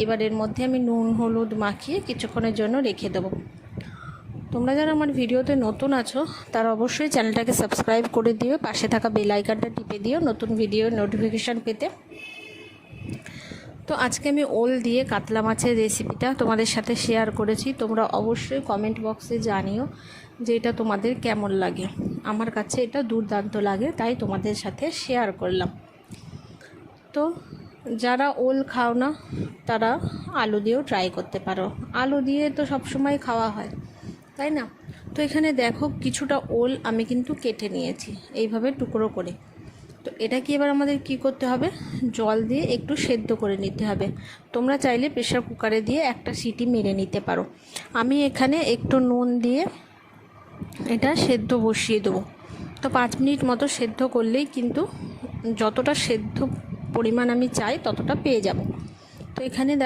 এবার এর মধ্যে আমি নুন হলুদ মাখিয়ে কিছুক্ষণের জন্য রেখে দেবো। তোমরা যারা আমার ভিডিওতে নতুন আছো তারা অবশ্যই চ্যানেলটাকে সাবস্ক্রাইব করে দিও, পাশে থাকা বেল আইকনটা টিপে দিও নতুন ভিডিওর নোটিফিকেশান পেতে। তো আজকে আমি ওল দিয়ে কাতলা মাছের রেসিপিটা তোমাদের সাথে শেয়ার করেছি। তোমরা অবশ্যই কমেন্ট বক্সে জানিও যে এটা তোমাদের কেমন লাগে। আমার কাছে এটা দুর্দান্ত লাগে, তাই তোমাদের সাথে শেয়ার করলাম। তো যারা ওল খাও না তারা আলু দিয়েও ট্রাই করতে পারো। আলু দিয়ে তো সবসময় খাওয়া হয়, তাই না? তো এখানে দেখো কিছুটা ওল আমি কিন্তু কেটে নিয়েছি এইভাবে টুকরো করে। তো এটা কি এবার আমাদের কি করতে হবে, জল দিয়ে একটু সেদ্ধ করে নিতে হবে। তোমরা চাইলে প্রেসার কুকারে দিয়ে একটা সিটি মেরে নিতে পারো। আমি এখানে একটু নুন দিয়ে এটা সেদ্ধ বসিয়ে দেবো। তো 5 মিনিট মতো সেদ্ধ করলেই কিন্তু যতটা সেদ্ধ পরিমাণ আমি চাই ততটা পেয়ে যাব। তো এখানে দেখো